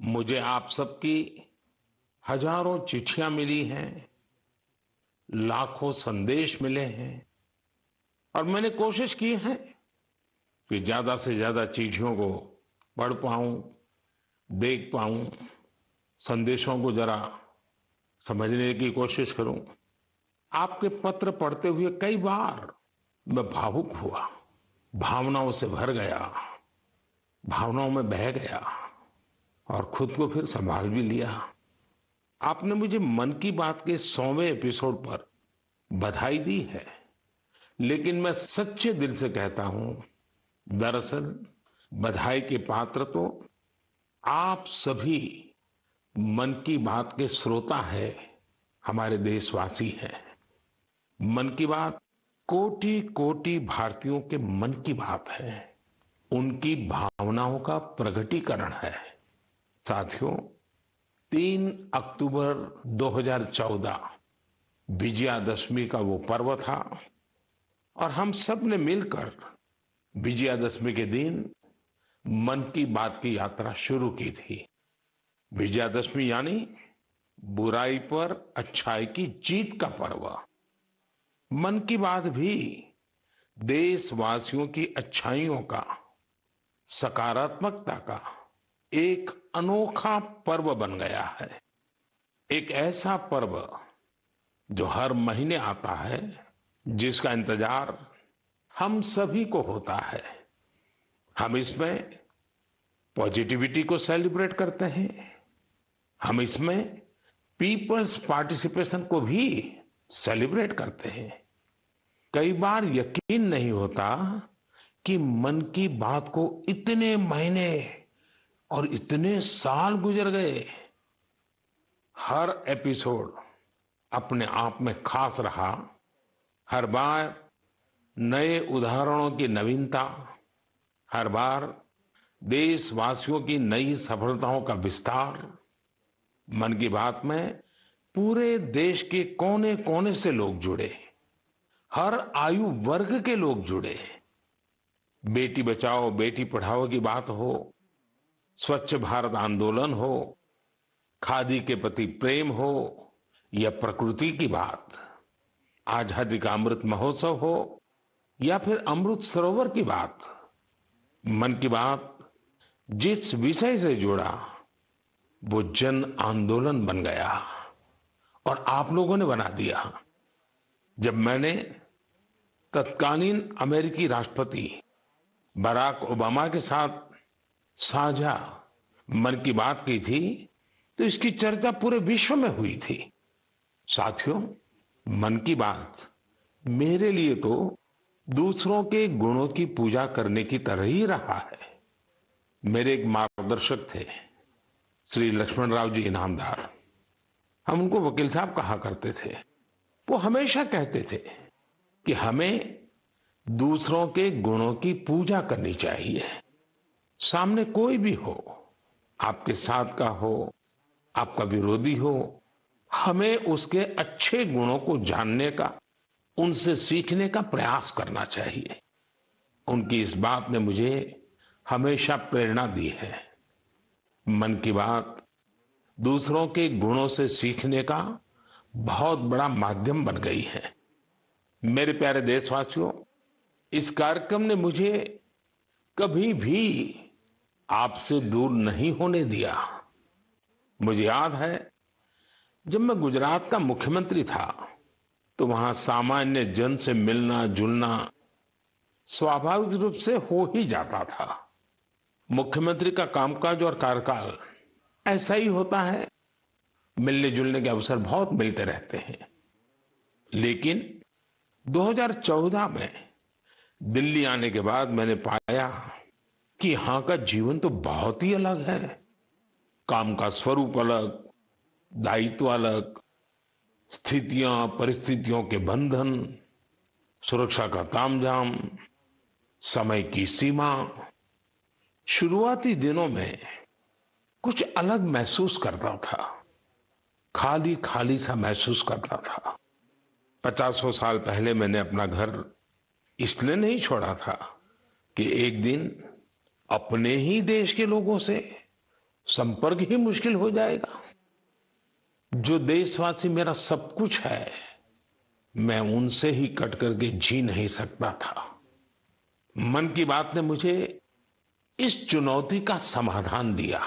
मुझे आप सबकी हजारों चिट्ठियां मिली हैं, लाखों संदेश मिले हैं और मैंने कोशिश की है कि ज्यादा से ज्यादा चिट्ठियों को पढ़ पाऊं, देख पाऊं, संदेशों को जरा समझने की कोशिश करूं। आपके पत्र पढ़ते हुए कई बार मैं भावुक हुआ, भावनाओं से भर गया, भावनाओं में बह गया और खुद को फिर संभाल भी लिया। आपने मुझे मन की बात के 100वें एपिसोड पर बधाई दी है, लेकिन मैं सच्चे दिल से कहता हूं, दरअसल बधाई के पात्र तो आप सभी मन की बात के श्रोता हैं, हमारे देशवासी हैं। मन की बात कोटि कोटि भारतीयों के मन की बात है, उनकी भावनाओं का प्रकटीकरण है। साथियों, 3 अक्टूबर 2014 विजयादशमी का वो पर्व था और हम सब ने मिलकर विजयादशमी के दिन मन की बात की यात्रा शुरू की थी। विजयादशमी यानी बुराई पर अच्छाई की जीत का पर्व। मन की बात भी देशवासियों की अच्छाइयों का, सकारात्मकता का एक अनोखा पर्व बन गया है। एक ऐसा पर्व जो हर महीने आता है, जिसका इंतजार हम सभी को होता है। हम इसमें पॉजिटिविटी को सेलिब्रेट करते हैं, हम इसमें पीपल्स पार्टिसिपेशन को भी सेलिब्रेट करते हैं। कई बार यकीन नहीं होता कि मन की बात को इतने महीने और इतने साल गुजर गए। हर एपिसोड अपने आप में खास रहा। हर बार नए उदाहरणों की नवीनता, हर बार देशवासियों की नई सफलताओं का विस्तार। मन की बात में पूरे देश के कोने कोने से लोग जुड़े, हर आयु वर्ग के लोग जुड़े। बेटी बचाओ बेटी पढ़ाओ की बात हो, स्वच्छ भारत आंदोलन हो, खादी के प्रति प्रेम हो या प्रकृति की बात, आजादी का अमृत महोत्सव हो या फिर अमृत सरोवर की बात। मन की बात जिस विषय से जुड़ा वो जन आंदोलन बन गया और आप लोगों ने बना दिया। जब मैंने तत्कालीन अमेरिकी राष्ट्रपति बराक ओबामा के साथ साझा मन की बात की थी, तो इसकी चर्चा पूरे विश्व में हुई थी। साथियों, मन की बात मेरे लिए तो दूसरों के गुणों की पूजा करने की तरह ही रहा है। मेरे एक मार्गदर्शक थे, श्री लक्ष्मण राव जी इनामदार। हम उनको वकील साहब कहा करते थे। वो हमेशा कहते थे कि हमें दूसरों के गुणों की पूजा करनी चाहिए। सामने कोई भी हो, आपके साथ का हो, आपका विरोधी हो, हमें उसके अच्छे गुणों को जानने का, उनसे सीखने का प्रयास करना चाहिए। उनकी इस बात ने मुझे हमेशा प्रेरणा दी है। मन की बात दूसरों के गुणों से सीखने का बहुत बड़ा माध्यम बन गई है। मेरे प्यारे देशवासियों, इस कार्यक्रम ने मुझे कभी भी आपसे दूर नहीं होने दिया। मुझे याद है, जब मैं गुजरात का मुख्यमंत्री था तो वहां सामान्य जन से मिलना जुलना स्वाभाविक रूप से हो ही जाता था। मुख्यमंत्री का कामकाज और कार्यकाल ऐसा ही होता है, मिलने जुलने के अवसर बहुत मिलते रहते हैं। लेकिन 2014 में दिल्ली आने के बाद मैंने पाया कि यहां का जीवन तो बहुत ही अलग है। काम का स्वरूप अलग, दायित्व अलग, स्थितियां परिस्थितियों के बंधन, सुरक्षा का तामझाम, समय की सीमा। शुरुआती दिनों में कुछ अलग महसूस करता था, खाली खाली सा महसूस करता था। 50 साल पहले मैंने अपना घर इसलिए नहीं छोड़ा था कि एक दिन अपने ही देश के लोगों से संपर्क ही मुश्किल हो जाएगा। जो देशवासी मेरा सब कुछ है, मैं उनसे ही कट करके जी नहीं सकता था। मन की बात ने मुझे इस चुनौती का समाधान दिया,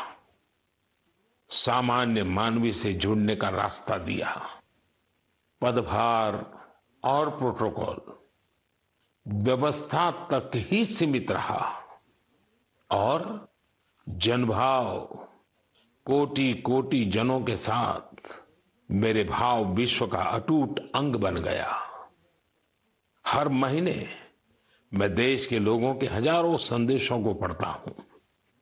सामान्य मानवी से जुड़ने का रास्ता दिया। पदभार और प्रोटोकॉल व्यवस्था तक ही सीमित रहा और जनभाव कोटि कोटि जनों के साथ मेरे भाव विश्व का अटूट अंग बन गया। हर महीने मैं देश के लोगों के हजारों संदेशों को पढ़ता हूं।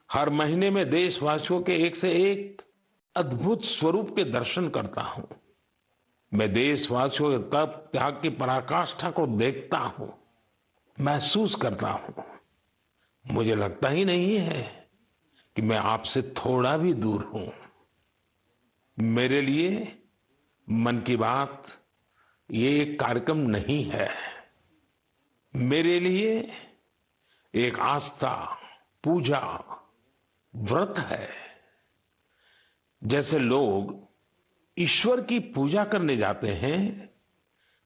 हर महीने मैं देशवासियों के एक से एक अद्भुत स्वरूप के दर्शन करता हूं। मैं देशवासियों के तप त्याग की पराकाष्ठा को देखता हूं, महसूस करता हूं। मुझे लगता ही नहीं है कि मैं आपसे थोड़ा भी दूर हूं। मेरे लिए मन की बात ये एक कार्यक्रम नहीं है, मेरे लिए एक आस्था, पूजा, व्रत है। जैसे लोग ईश्वर की पूजा करने जाते हैं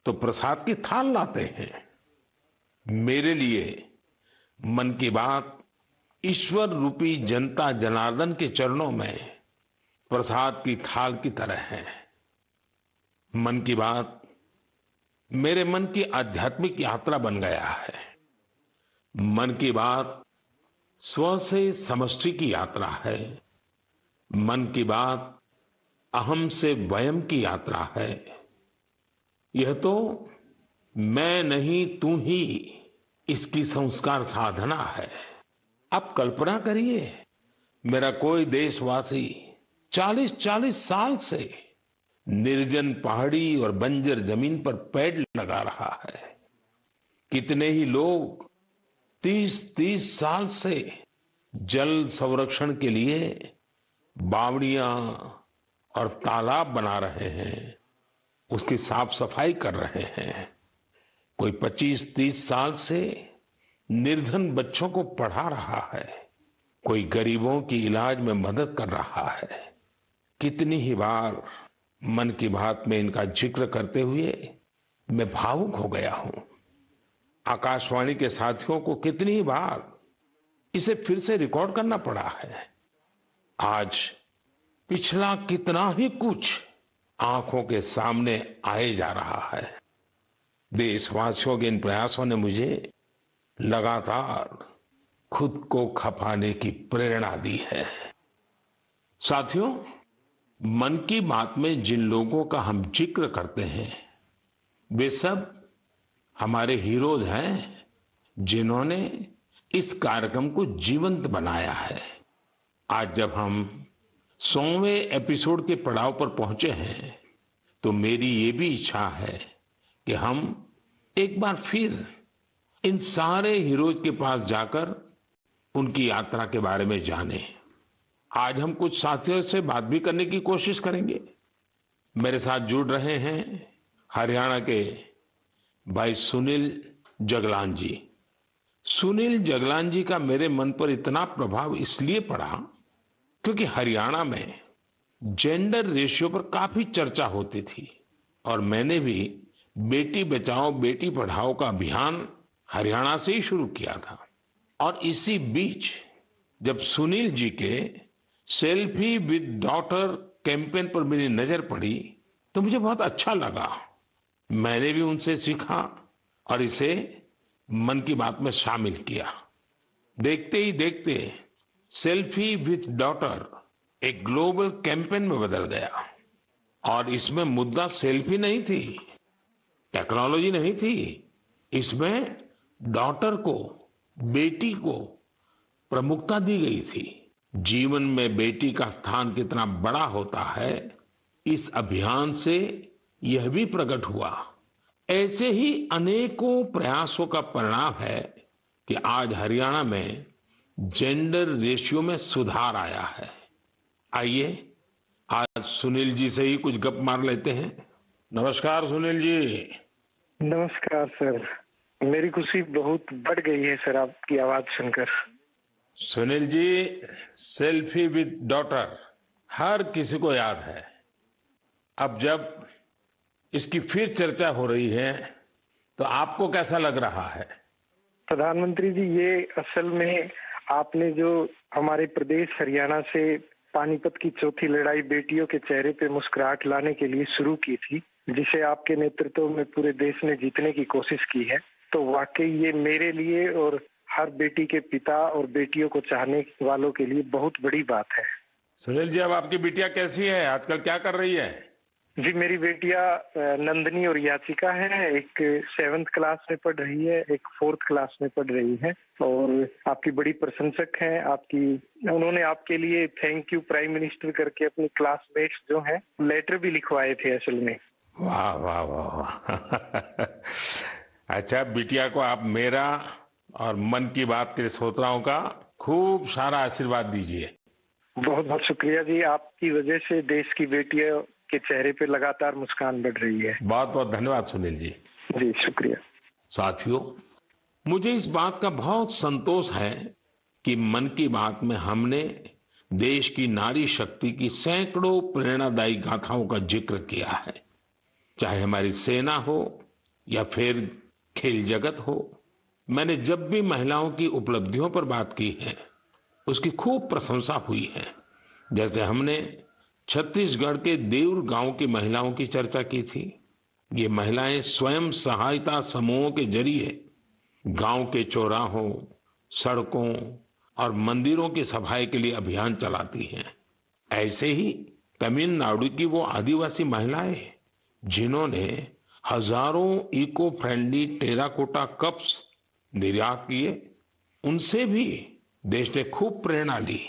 तो प्रसाद की थाल लाते हैं, मेरे लिए मन की बात ईश्वर रूपी जनता जनार्दन के चरणों में प्रसाद की थाल की तरह है। मन की बात मेरे मन की आध्यात्मिक यात्रा बन गया है। मन की बात स्व से समष्टि की यात्रा है। मन की बात अहम से वयम की यात्रा है। यह तो मैं नहीं तू ही इसकी संस्कार साधना है। आप कल्पना करिए, मेरा कोई देशवासी 40-40 साल से निर्जन पहाड़ी और बंजर जमीन पर पेड़ लगा रहा है। कितने ही लोग 30-30 साल से जल संरक्षण के लिए बावड़ियां और तालाब बना रहे हैं, उसकी साफ सफाई कर रहे हैं। कोई 25-30 साल से निर्धन बच्चों को पढ़ा रहा है, कोई गरीबों की इलाज में मदद कर रहा है। कितनी ही बार मन की बात में इनका जिक्र करते हुए मैं भावुक हो गया हूं। आकाशवाणी के साथियों को कितनी ही बार इसे फिर से रिकॉर्ड करना पड़ा है। आज पिछला कितना ही कुछ आंखों के सामने आए जा रहा है। देशवासियों के इन प्रयासों ने मुझे लगातार खुद को खपाने की प्रेरणा दी है। साथियों, मन की बात में जिन लोगों का हम जिक्र करते हैं, वे सब हमारे हीरोज हैं, जिन्होंने इस कार्यक्रम को जीवंत बनाया है। आज जब हम 100वें एपिसोड के पड़ाव पर पहुंचे हैं, तो मेरी ये भी इच्छा है कि हम एक बार फिर इन सारे हीरोज के पास जाकर उनकी यात्रा के बारे में जानें। आज हम कुछ साथियों से बात भी करने की कोशिश करेंगे। मेरे साथ जुड़ रहे हैं हरियाणा के भाई सुनील जगलान जी। सुनील जगलान जी का मेरे मन पर इतना प्रभाव इसलिए पड़ा क्योंकि हरियाणा में जेंडर रेशियो पर काफी चर्चा होती थी और मैंने भी बेटी बचाओ बेटी पढ़ाओ का अभियान हरियाणा से ही शुरू किया था। और इसी बीच जब सुनील जी के सेल्फी विद डॉटर कैंपेन पर मेरी नजर पड़ी तो मुझे बहुत अच्छा लगा। मैंने भी उनसे सीखा और इसे मन की बात में शामिल किया। देखते ही देखते सेल्फी विद डॉटर एक ग्लोबल कैंपेन में बदल गया और इसमें मुद्दा सेल्फी नहीं थी, टेक्नोलॉजी नहीं थी, इसमें डॉटर को, बेटी को प्रमुखता दी गई थी। जीवन में बेटी का स्थान कितना बड़ा होता है, इस अभियान से यह भी प्रकट हुआ। ऐसे ही अनेकों प्रयासों का परिणाम है कि आज हरियाणा में जेंडर रेशियो में सुधार आया है। आइए आज सुनील जी से ही कुछ गप मार लेते हैं। नमस्कार सुनील जी। नमस्कार सर, मेरी खुशी बहुत बढ़ गई है सर आपकी आवाज सुनकर। Sunil ji, selfie with daughter हर किसी को याद है। अब जब इसकी फिर चर्चा हो रही है तो आपको कैसा लग रहा है? प्रधानमंत्री जी, ये असल में आपने जो हमारे प्रदेश हरियाणा से पानीपत की चौथी लड़ाई बेटियों के चेहरे पे मुस्कुराहट लाने के लिए शुरू की थी, जिसे आपके नेतृत्व में पूरे देश ने जीतने की कोशिश की है, तो वाकई ये मेरे लिए और हर बेटी के पिता और बेटियों को चाहने वालों के लिए बहुत बड़ी बात है। सुनील जी, अब आपकी बिटिया कैसी है? आजकल क्या कर रही है? जी, मेरी बेटियां नंदनी और याचिका हैं। एक 7th क्लास में पढ़ रही है, एक 4th क्लास में पढ़ रही है और आपकी बड़ी प्रशंसक हैं। उन्होंने आपके लिए थैंक यू प्राइम मिनिस्टर करके अपने क्लासमेट्स जो हैं लेटर भी लिखवाए थे असल में। वाह वाह वाह वाह। अच्छा, बिटिया को आप मेरा और मन की बात के श्रोताओं का खूब सारा आशीर्वाद दीजिए। बहुत बहुत शुक्रिया जी, आपकी वजह से देश की बेटियों के चेहरे पे लगातार मुस्कान बढ़ रही है। बहुत बहुत धन्यवाद सुनील जी। जी शुक्रिया। साथियों, मुझे इस बात का बहुत संतोष है कि मन की बात में हमने देश की नारी शक्ति की सैकड़ों प्रेरणादायी गाथाओं का जिक्र किया है। चाहे हमारी सेना हो या फिर खेल जगत हो, मैंने जब भी महिलाओं की उपलब्धियों पर बात की है उसकी खूब प्रशंसा हुई है। जैसे हमने छत्तीसगढ़ के देउर गांव की महिलाओं की चर्चा की थी। ये महिलाएं स्वयं सहायता समूहों के जरिए गांव के चौराहों, सड़कों और मंदिरों की सफाई के लिए अभियान चलाती हैं। ऐसे ही तमिलनाडु की वो आदिवासी महिलाएं जिन्होंने हजारों इको फ्रेंडली टेराकोटा कप्स निर्यात किए, उनसे भी देश ने खूब प्रेरणा ली।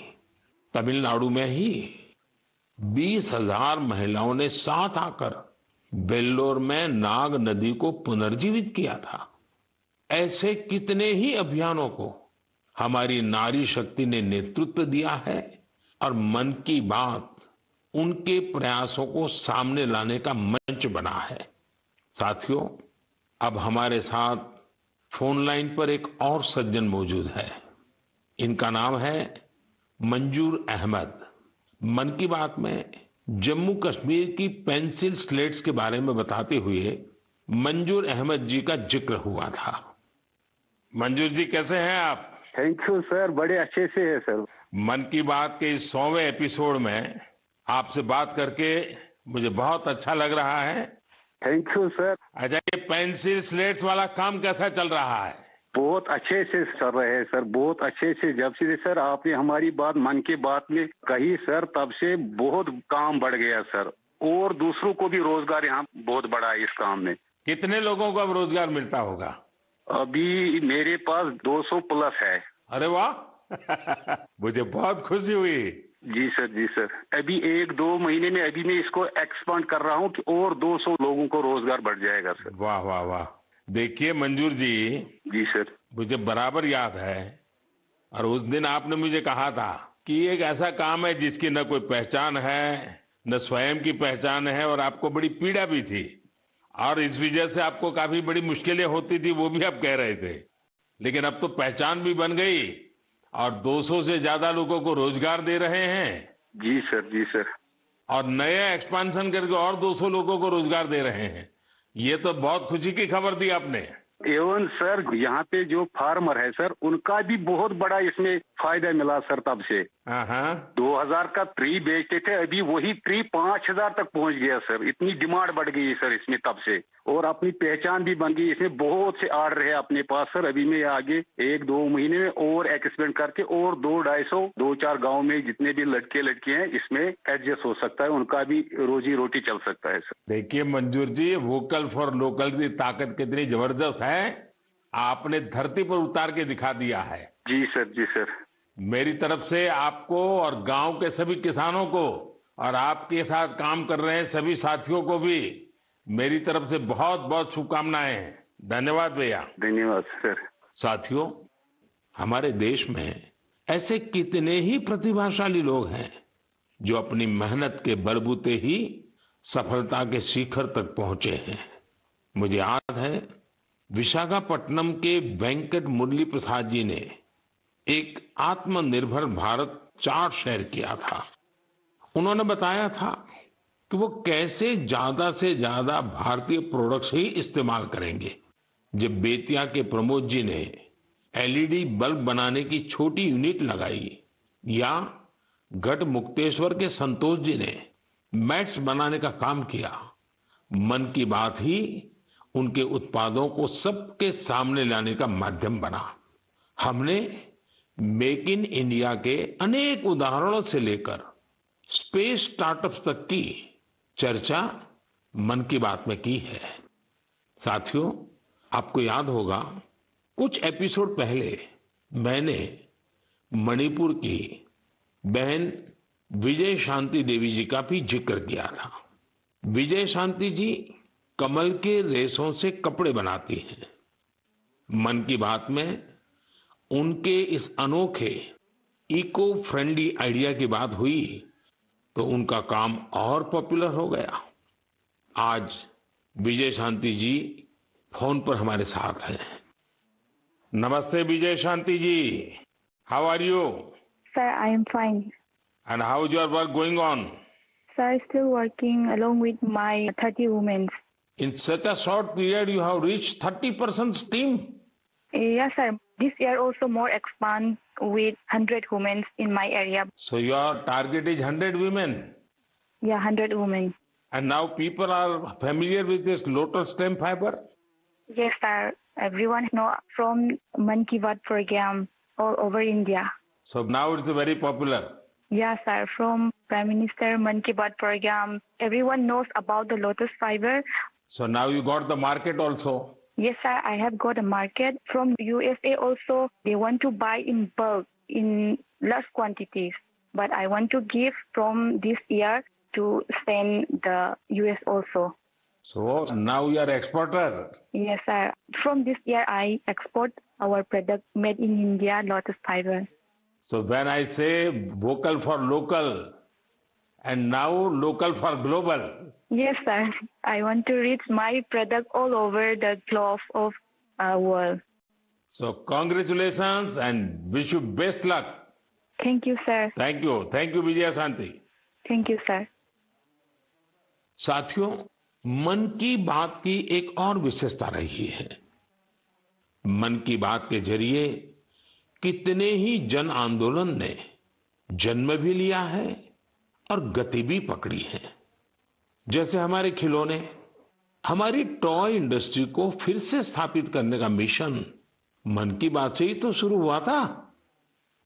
तमिलनाडु में ही 20,000 महिलाओं ने साथ आकर वेल्लोर में नाग नदी को पुनर्जीवित किया था। ऐसे कितने ही अभियानों को हमारी नारी शक्ति ने नेतृत्व दिया है और मन की बात उनके प्रयासों को सामने लाने का मंच बना है। साथियों, अब हमारे साथ फोन लाइन पर एक और सज्जन मौजूद है। इनका नाम है मंजूर अहमद। मन की बात में जम्मू कश्मीर की पेंसिल स्लेट्स के बारे में बताते हुए मंजूर अहमद जी का जिक्र हुआ था। मंजूर जी, कैसे हैं आप? थैंक यू सर, बड़े अच्छे से है सर। मन की बात के इस 100वें एपिसोड में आपसे बात करके मुझे बहुत अच्छा लग रहा है। Thank you sir. अच्छा, ये पेंसिल स्लेट्स वाला काम कैसा चल रहा है? बहुत अच्छे से चल रहे हैं सर, बहुत अच्छे से। जब से सर आपने हमारी बात मन की बात में कही सर, तब से बहुत काम बढ़ गया सर, और दूसरों को भी रोजगार यहाँ बहुत बड़ा है इस काम में। कितने लोगों को अब रोजगार मिलता होगा? अभी मेरे पास 200 प्लस है। अरे वाह। मुझे बहुत खुशी हुई। जी सर, जी सर। अभी 1-2 महीने में अभी मैं इसको एक्सपांड कर रहा हूँ कि और 200 लोगों को रोजगार बढ़ जाएगा सर। वाह वाह वाह। देखिए मंजूर जी, जी सर, मुझे बराबर याद है, और उस दिन आपने मुझे कहा था कि एक ऐसा काम है जिसकी न कोई पहचान है, न स्वयं की पहचान है, और आपको बड़ी पीड़ा भी थी, और इस वजह से आपको काफी बड़ी मुश्किलें होती थी, वो भी आप कह रहे थे। लेकिन अब तो पहचान भी बन गई और 200 से ज्यादा लोगों को रोजगार दे रहे हैं। जी सर, जी सर। और नया एक्सपांशन करके और 200 लोगों को रोजगार दे रहे हैं। ये तो बहुत खुशी की खबर दी आपने। एवं सर, यहाँ पे जो फार्मर है सर, उनका भी बहुत बड़ा इसमें फायदा मिला सर। तब से 2000 का ट्री बेचते थे, अभी वही ट्री 5000 तक पहुँच गया सर। इतनी डिमांड बढ़ गई सर इसमें तब से, और अपनी पहचान भी बन गई। इसमें बहुत से आर्डर है अपने पास सर। अभी मैं आगे 1-2 महीने में और एक्सपेंड करके और 2-250 गाँव में जितने भी लड़के लड़की हैं इसमें एडजस्ट हो सकता है, उनका भी रोजी रोटी चल सकता है सर। देखिए मंजूर जी, वोकल फॉर लोकल की ताकत कितनी जबरदस्त है, आपने धरती पर उतार के दिखा दिया है। जी सर, जी सर। मेरी तरफ से आपको और गांव के सभी किसानों को और आपके साथ काम कर रहे हैं सभी साथियों को भी मेरी तरफ से बहुत बहुत शुभकामनाएं हैं। धन्यवाद भैया। धन्यवाद सर। साथियों, हमारे देश में ऐसे कितने ही प्रतिभाशाली लोग हैं जो अपनी मेहनत के बलबूते ही सफलता के शिखर तक पहुंचे हैं। मुझे याद है विशाखापट्टनम के वेंकट मुरली प्रसाद जी ने एक आत्मनिर्भर भारत चार्ट शेयर किया था। उन्होंने बताया था कि वो कैसे ज्यादा से ज्यादा भारतीय प्रोडक्ट्स ही इस्तेमाल करेंगे। जब बेतिया के प्रमोद जी ने एलईडी बल्ब बनाने की छोटी यूनिट लगाई, या गढ़ मुक्तेश्वर के संतोष जी ने मैट्स बनाने का काम किया, मन की बात ही उनके उत्पादों को सबके सामने लाने का माध्यम बना। हमने मेक इन इंडिया के अनेक उदाहरणों से लेकर स्पेस स्टार्टअप्स तक की चर्चा मन की बात में की है। साथियों, आपको याद होगा कुछ एपिसोड पहले मैंने मणिपुर की बहन विजय शांति देवी जी का भी जिक्र किया था। विजय शांति जी कमल के रेशों से कपड़े बनाती हैं। मन की बात में उनके इस अनोखे इको फ्रेंडली आइडिया की बात हुई तो उनका काम और पॉपुलर हो गया। आज विजय शांति जी फोन पर हमारे साथ हैं। नमस्ते Vijay Shanti ji, how are you? Sir, I am fine. And how is your work going on? Sir, still working along with my 30 women. In such a short period, you have reached 30% team. Yes, sir. This year also more expand with 100 women in my area. So your target is 100 women. Yeah, 100 women. And now people are familiar with this lotus stem fiber? Yes, sir. Everyone know from Man Ki Baat program all over India. So now it's very popular. Yes, sir. From Prime Minister Man Ki Baat program, everyone knows about the lotus fiber. So now you got the market also. Yes, sir. I have got a market from USA also. They want to buy in bulk, in large quantities. But I want to give from this year to send the US also. So now you are exporter. Yes, sir. From this year, I export our product made in India, lotus fiber. So when I say vocal for local and now local for global. Yes, sir. I want to reach my product all over the globe of world. So congratulations and wish you best luck. Thank you, sir. Thank you. Thank you, Vijaya Shanti. Thank you, sir. साथियों, मन की बात की एक और विशेषता रही है। मन की बात के जरिए कितने ही जन आंदोलन ने जन्म भी लिया है और गति भी पकड़ी है। जैसे हमारे खिलौने, हमारी टॉय इंडस्ट्री को फिर से स्थापित करने का मिशन मन की बात से ही तो शुरू हुआ था।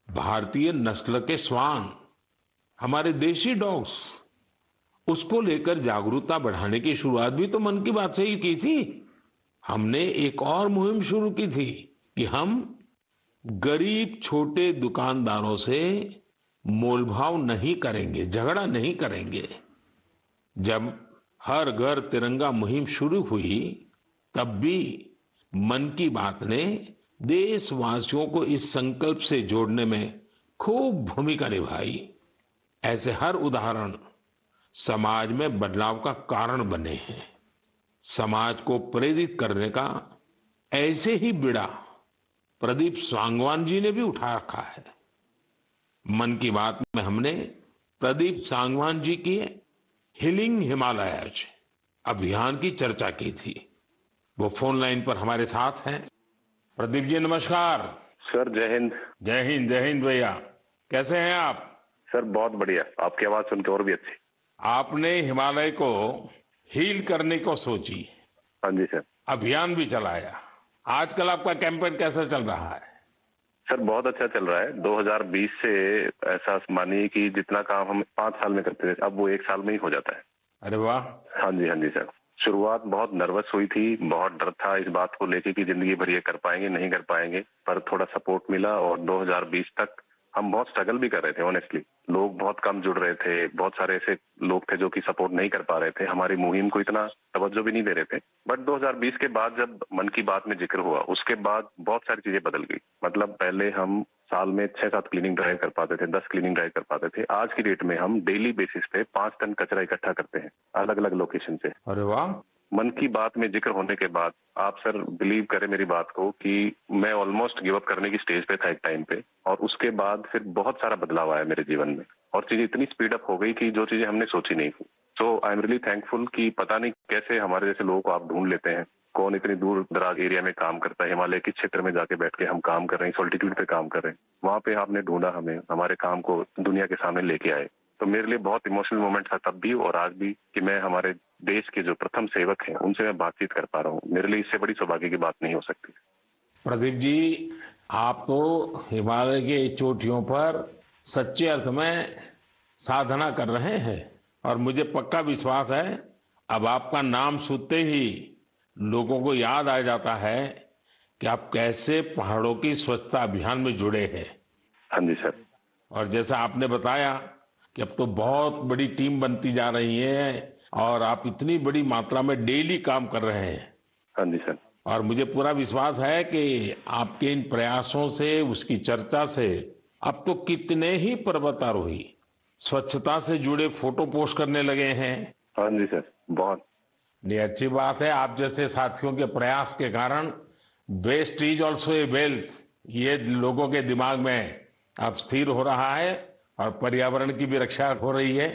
भारतीय नस्ल के श्वान, हमारे देशी डॉग्स, उसको लेकर जागरूकता बढ़ाने की शुरुआत भी तो मन की बात से ही की थी। हमने एक और मुहिम शुरू की थी कि हम गरीब छोटे दुकानदारों से मोलभाव नहीं करेंगे, झगड़ा नहीं करेंगे। जब हर घर तिरंगा मुहिम शुरू हुई, तब भी मन की बात ने देशवासियों को इस संकल्प से जोड़ने में खूब भूमिका निभाई। ऐसे हर उदाहरण समाज में बदलाव का कारण बने हैं। समाज को प्रेरित करने का ऐसे ही बीड़ा प्रदीप सांगवान जी ने भी उठा रखा है। मन की बात में हमने प्रदीप सांगवान जी की हीलिंग हिमालयज अभियान की चर्चा की थी। वो फोन लाइन पर हमारे साथ हैं। प्रदीप जी नमस्कार। सर जय हिंद। जय हिंद, जय हिंद भैया। कैसे हैं आप? सर बहुत बढ़िया, आपकी आवाज सुन के और भी अच्छी। आपने हिमालय को हील करने को सोची। हाँ जी सर। अभियान भी चलाया। आजकल आपका कैंपेन कैसा चल रहा है? सर बहुत अच्छा चल रहा है। 2020 से ऐसा मानिए कि जितना काम हम 5 साल में करते थे, अब वो 1 साल में ही हो जाता है। अरे वाह। हाँ जी सर। शुरुआत बहुत नर्वस हुई थी, बहुत डर था इस बात को लेके कि जिंदगी भर ये कर पाएंगे नहीं कर पाएंगे, पर थोड़ा सपोर्ट मिला और 2020 तक हम बहुत स्ट्रगल भी कर रहे थे। ऑनेस्टली लोग बहुत कम जुड़ रहे थे, बहुत सारे ऐसे लोग थे जो कि सपोर्ट नहीं कर पा रहे थे, हमारी मुहिम को इतना तवज्जो भी नहीं दे रहे थे। बट 2020 के बाद जब मन की बात में जिक्र हुआ, उसके बाद बहुत सारी चीजें बदल गई। मतलब पहले हम साल में 6-7 क्लीनिंग ड्राइव कर पाते थे, 10 क्लीनिंग ड्राइव कर पाते थे। आज की डेट में हम डेली बेसिस पे 5 टन कचरा इकट्ठा करते हैं अलग अलग लोकेशन से। अरे वाह। मन की बात में जिक्र होने के बाद आप सर बिलीव करें मेरी बात को कि मैं ऑलमोस्ट गिव अप करने की स्टेज पे था एक टाइम पे, और उसके बाद फिर बहुत सारा बदलाव आया मेरे जीवन में और चीजें इतनी स्पीड अप हो गई कि जो चीजें हमने सोची नहीं थी। सो आई एम रियली थैंकफुल कि पता नहीं कैसे हमारे जैसे लोगों को आप ढूंढ लेते हैं, कौन इतनी दूर दराज एरिया में काम करता है, हिमालय के क्षेत्र में जाके बैठ के हम काम कर रहे हैं, सॉल्टिट्यूड पे काम कर रहे हैं, वहां पे आपने ढूंढा हमें, हमारे काम को दुनिया के सामने लेके आए। तो मेरे लिए बहुत इमोशनल मोमेंट था तब भी और आज भी कि मैं हमारे देश के जो प्रथम सेवक हैं उनसे मैं बातचीत कर पा रहा हूँ। मेरे लिए इससे बड़ी सौभाग्य की बात नहीं हो सकती। प्रदीप जी, आप तो हिमालय के चोटियों पर सच्चे अर्थ में साधना कर रहे हैं और मुझे पक्का विश्वास है अब आपका नाम सुनते ही लोगों को याद आ जाता है कि आप कैसे पहाड़ों की स्वच्छता अभियान में जुड़े हैं। हाँ जी सर। और जैसा आपने बताया कि अब तो बहुत बड़ी टीम बनती जा रही है और आप इतनी बड़ी मात्रा में डेली काम कर रहे हैं। हाँ जी सर। और मुझे पूरा विश्वास है कि आपके इन प्रयासों से, उसकी चर्चा से अब तो कितने ही पर्वतारोही स्वच्छता से जुड़े फोटो पोस्ट करने लगे हैं। हाँ जी सर, बहुत। ये अच्छी बात है। आप जैसे साथियों के प्रयास के कारण waste is also a wealth, ये लोगों के दिमाग में अब स्थिर हो रहा है और पर्यावरण की भी रक्षा हो रही है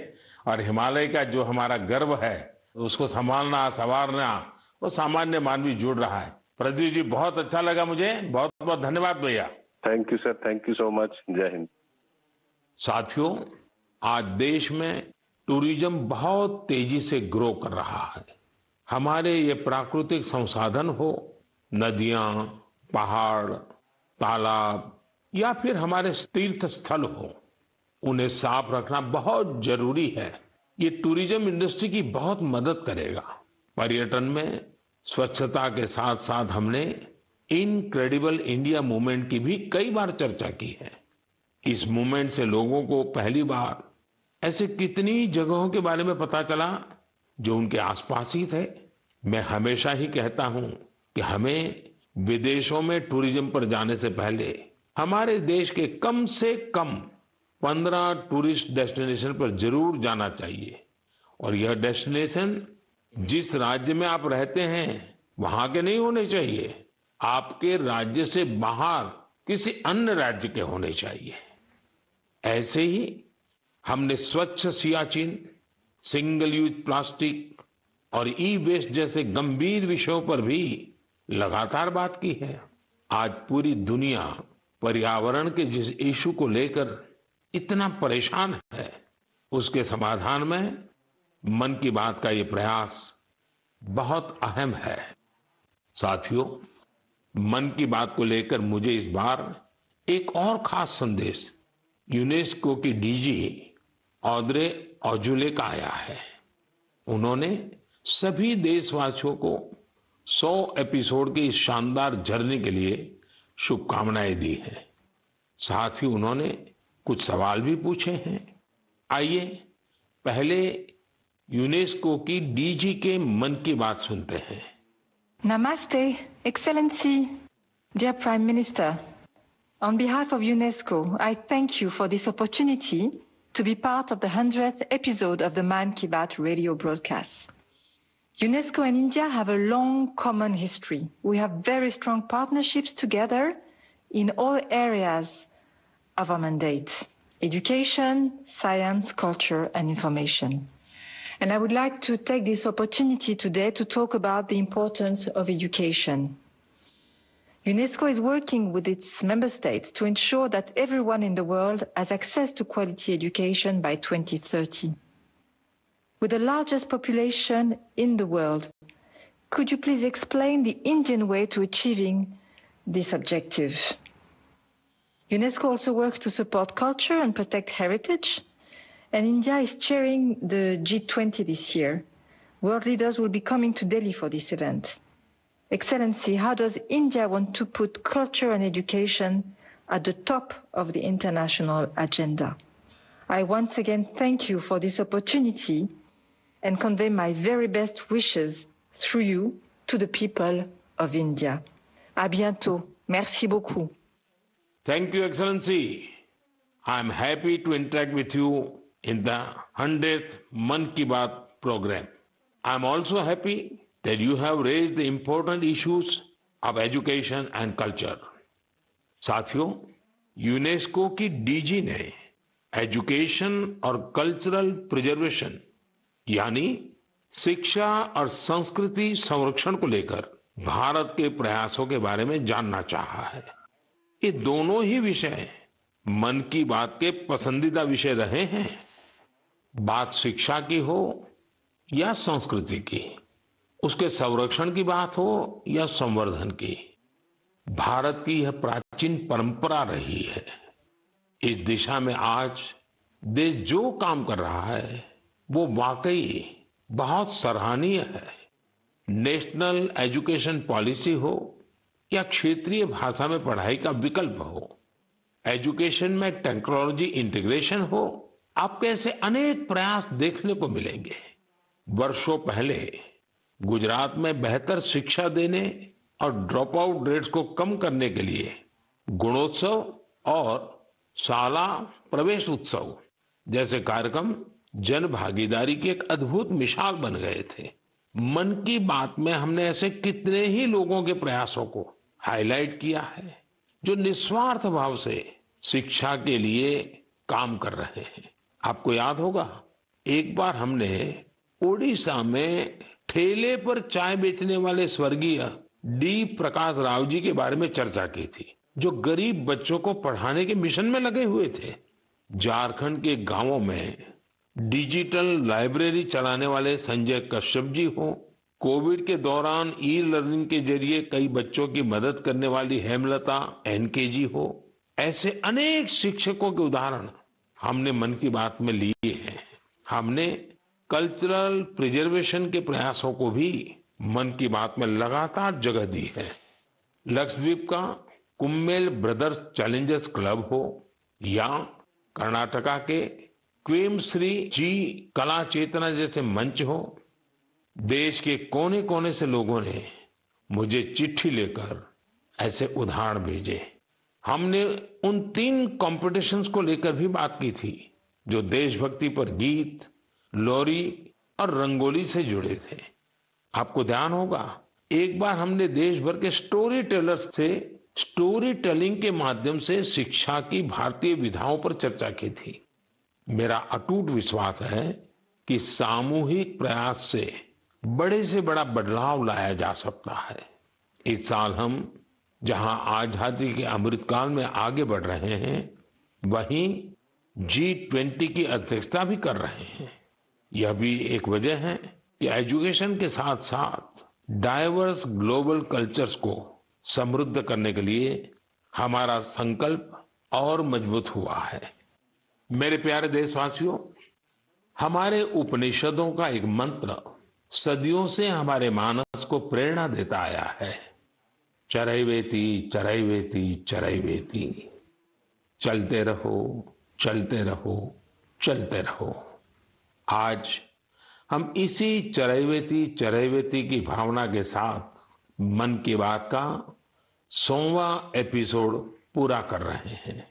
और हिमालय का जो हमारा गर्व है उसको संभालना, संवारना, वो सामान्य मानवी जुड़ रहा है। प्रदीप जी, बहुत अच्छा लगा मुझे। बहुत बहुत धन्यवाद भैया। Thank you sir, thank you so much. जय हिंद। साथियों, आज देश में टूरिज्म बहुत तेजी से ग्रो कर रहा है। हमारे ये प्राकृतिक संसाधन हो, नदियां, पहाड़, तालाब या फिर हमारे तीर्थ स्थल हो, उन्हें साफ रखना बहुत जरूरी है। ये टूरिज्म इंडस्ट्री की बहुत मदद करेगा। पर्यटन में स्वच्छता के साथ साथ हमने इनक्रेडिबल इंडिया मूवमेंट की भी कई बार चर्चा की है। इस मूवमेंट से लोगों को पहली बार ऐसे कितनी जगहों के बारे में पता चला जो उनके आसपास ही थे। मैं हमेशा ही कहता हूं कि हमें विदेशों में टूरिज्म पर जाने से पहले हमारे देश के कम से कम 15 टूरिस्ट डेस्टिनेशन पर जरूर जाना चाहिए। और यह डेस्टिनेशन जिस राज्य में आप रहते हैं वहां के नहीं होने चाहिए, आपके राज्य से बाहर किसी अन्य राज्य के होने चाहिए। ऐसे ही हमने स्वच्छ सियाचिन, सिंगल यूज प्लास्टिक और ई वेस्ट जैसे गंभीर विषयों पर भी लगातार बात की है। आज पूरी दुनिया पर्यावरण के जिस इशू को लेकर इतना परेशान है, उसके समाधान में मन की बात का ये प्रयास बहुत अहम है। साथियों, मन की बात को लेकर मुझे इस बार एक और खास संदेश यूनेस्को की डीजी ऑद्रे ऑजुले का आया है। उन्होंने सभी देशवासियों को 100 एपिसोड की इस शानदार जर्नी के लिए शुभकामनाएं दी हैं। साथ ही उन्होंने कुछ सवाल भी पूछे हैं। आइए पहले यूनेस्को की डीजी के मन की बात सुनते हैं। Namaste, Excellency, dear Prime Minister. On behalf of UNESCO, I thank you for this opportunity to be part of the 100th episode of the Man Ki Baat radio broadcast. UNESCO and India have a long common history. We have very strong partnerships together in all areas of our mandate: education, science, culture, and information. And I would like to take this opportunity today to talk about the importance of education. UNESCO is working with its member states to ensure that everyone in the world has access to quality education by 2030. With the largest population in the world, could you please explain the Indian way to achieving this objective? UNESCO also works to support culture and protect heritage, and India is chairing the G20 this year. World leaders will be coming to Delhi for this event. Excellency, how does India want to put culture and education at the top of the international agenda? I once again thank you for this opportunity and convey my very best wishes through you to the people of India. À bientôt. Merci beaucoup. Thank you, Excellency. I'm happy to interact with you in the 100th Man Ki Baat program. I'm also happy that you have raised the important issues of education and culture. साथियों, UNESCO की DG ने education और cultural preservation यानी शिक्षा और संस्कृति संरक्षण को लेकर भारत के प्रयासों के बारे में जानना चाहा है। ये दोनों ही विषय मन की बात के पसंदीदा विषय रहे हैं। बात शिक्षा की हो या संस्कृति की, उसके संरक्षण की बात हो या संवर्धन की, भारत की यह प्राचीन परंपरा रही है। इस दिशा में आज देश जो काम कर रहा है वो वाकई बहुत सराहनीय है। नेशनल एजुकेशन पॉलिसी हो या क्षेत्रीय भाषा में पढ़ाई का विकल्प हो, एजुकेशन में टेक्नोलॉजी इंटीग्रेशन हो, आपको ऐसे अनेक प्रयास देखने को मिलेंगे। वर्षों पहले गुजरात में बेहतर शिक्षा देने और ड्रॉप आउट रेट्स को कम करने के लिए गुणोत्सव और शाला प्रवेश उत्सव जैसे कार्यक्रम जन भागीदारी की एक अद्भुत मिसाल बन गए थे। मन की बात में हमने ऐसे कितने ही लोगों के प्रयासों को हाईलाइट किया है जो निस्वार्थ भाव से शिक्षा के लिए काम कर रहे हैं। आपको याद होगा, एक बार हमने ओडिशा में ठेले पर चाय बेचने वाले स्वर्गीय डी प्रकाश राव जी के बारे में चर्चा की थी, जो गरीब बच्चों को पढ़ाने के मिशन में लगे हुए थे। झारखंड के गांवों में डिजिटल लाइब्रेरी चलाने वाले संजय कश्यप जी हो, कोविड के दौरान ई लर्निंग के जरिए कई बच्चों की मदद करने वाली हेमलता एनके जी हो, ऐसे अनेक शिक्षकों के उदाहरण हमने मन की बात में लिए हैं। हमने कल्चरल प्रिजर्वेशन के प्रयासों को भी मन की बात में लगातार जगह दी है। लक्षद्वीप का कुम्मेल ब्रदर्स चैलेंजर्स क्लब हो या कर्नाटका के क्वेमश्री जी कला चेतना जैसे मंच हो, देश के कोने कोने से लोगों ने मुझे चिट्ठी लेकर ऐसे उदाहरण भेजे। हमने उन 3 कॉम्पिटिशन्स को लेकर भी बात की थी जो देशभक्ति पर गीत, लोरी और रंगोली से जुड़े थे। आपको ध्यान होगा, एक बार हमने देश भर के स्टोरी टेलर्स से स्टोरी टेलिंग के माध्यम से शिक्षा की भारतीय विधाओं पर चर्चा की थी। मेरा अटूट विश्वास है कि सामूहिक प्रयास से बड़ा बदलाव लाया जा सकता है। इस साल हम जहां आजादी के अमृतकाल में आगे बढ़ रहे हैं, वहीं G20 की अध्यक्षता भी कर रहे हैं। यह भी एक वजह है कि एजुकेशन के साथ साथ डाइवर्स ग्लोबल कल्चर्स को समृद्ध करने के लिए हमारा संकल्प और मजबूत हुआ है। मेरे प्यारे देशवासियों, हमारे उपनिषदों का एक मंत्र सदियों से हमारे मानस को प्रेरणा देता आया है, चरैवेति चरैवेति चरैवेति, चलते रहो चलते रहो चलते रहो। आज हम इसी चरैवेति चरैवेति की भावना के साथ मन की बात का 100वां एपिसोड पूरा कर रहे हैं।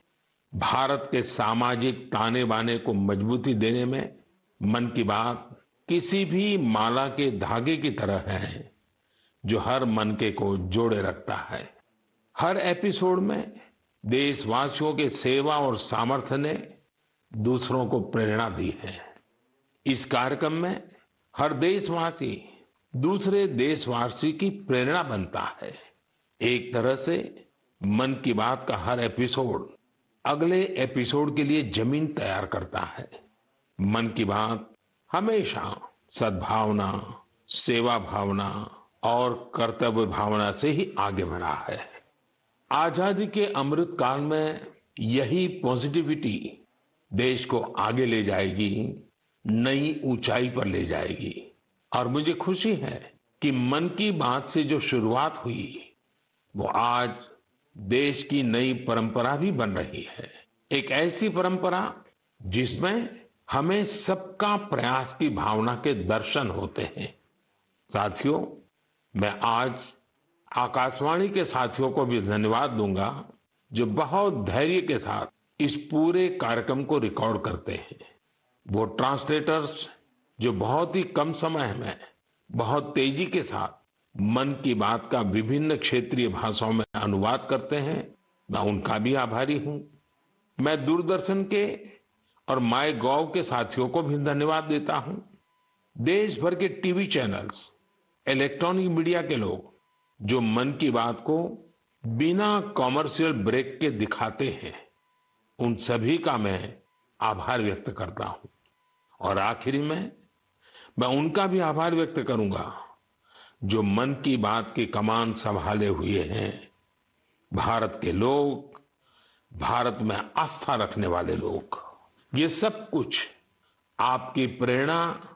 भारत के सामाजिक ताने बाने को मजबूती देने में मन की बात किसी भी माला के धागे की तरह है जो हर मनके को जोड़े रखता है। हर एपिसोड में देशवासियों के सेवा और सामर्थ्य ने दूसरों को प्रेरणा दी है। इस कार्यक्रम में हर देशवासी दूसरे देशवासी की प्रेरणा बनता है। एक तरह से मन की बात का हर एपिसोड अगले एपिसोड के लिए जमीन तैयार करता है। मन की बात हमेशा सद्भावना, सेवा भावना और कर्तव्य भावना से ही आगे बढ़ा है। आजादी के अमृत काल में यही पॉजिटिविटी देश को आगे ले जाएगी, नई ऊंचाई पर ले जाएगी। और मुझे खुशी है कि मन की बात से जो शुरुआत हुई वो आज देश की नई परंपरा भी बन रही है। एक ऐसी परंपरा जिसमें हमें सबका प्रयास की भावना के दर्शन होते हैं। साथियों, मैं आज आकाशवाणी के साथियों को भी धन्यवाद दूंगा जो बहुत धैर्य के साथ इस पूरे कार्यक्रम को रिकॉर्ड करते हैं। वो ट्रांसलेटर्स जो बहुत ही कम समय में बहुत तेजी के साथ मन की बात का विभिन्न क्षेत्रीय भाषाओं में अनुवाद करते हैं, मैं उनका भी आभारी हूं। मैं दूरदर्शन के और माय गॉव के साथियों को भी धन्यवाद देता हूं। देश भर के टीवी चैनल्स, इलेक्ट्रॉनिक मीडिया के लोग जो मन की बात को बिना कॉमर्शियल ब्रेक के दिखाते हैं, उन सभी का मैं आभार व्यक्त करता हूं। और आखिरी में मैं उनका भी आभार व्यक्त करूंगा जो मन की बात की कमान संभाले हुए हैं, भारत के लोग, भारत में आस्था रखने वाले लोग। ये सब कुछ आपकी प्रेरणा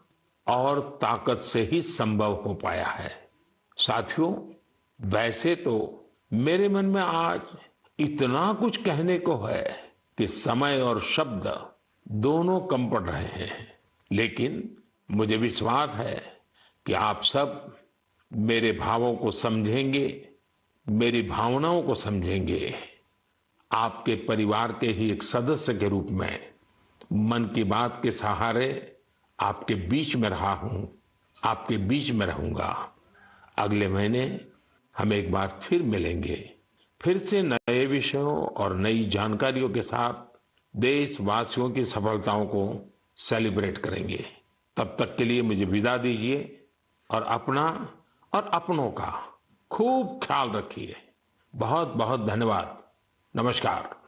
और ताकत से ही संभव हो पाया है। साथियों, वैसे तो मेरे मन में आज इतना कुछ कहने को है कि समय और शब्द दोनों कम पड़ रहे हैं, लेकिन मुझे विश्वास है कि आप सब मेरे भावों को समझेंगे, मेरी भावनाओं को समझेंगे। आपके परिवार के ही एक सदस्य के रूप में मन की बात के सहारे आपके बीच में रहा हूं, आपके बीच में रहूंगा। अगले महीने हम एक बार फिर मिलेंगे, फिर से नए विषयों और नई जानकारियों के साथ देशवासियों की सफलताओं को सेलिब्रेट करेंगे। तब तक के लिए मुझे विदा दीजिए और अपना और अपनों का खूब ख्याल रखिए। बहुत बहुत धन्यवाद। नमस्कार।